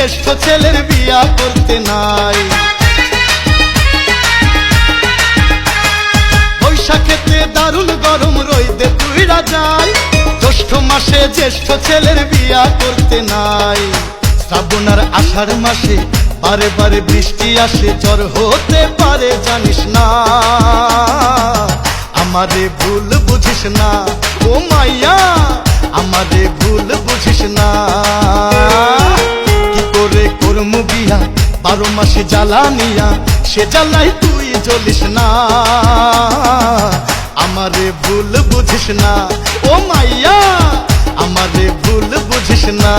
জ্যেষ্ঠ ছেলের বিয়া করতে নাই। বৈশাখেতে দারুণ গরম রইদে পুইরা যায়, জ্যৈষ্ঠ মাসে জ্যেষ্ঠ ছেলের বিয়া করতে নাই। শ্রাবণ আর আষাঢ় মাসে বারে বারে বৃষ্টি আসে, জ্বর হতে পারে জানিস না। আমারে ভুল বুঝিস না ও মাইয়া, আমারে ভুল বুঝিস না। কি করে করমু বিয়া 12 মাসে জ্বালানিয়া, সে জ্বালাই তুই জ্বলিস না। আমারে ভুল বুঝিস না ও মাইয়া, আমারে ভুল বুঝিস না।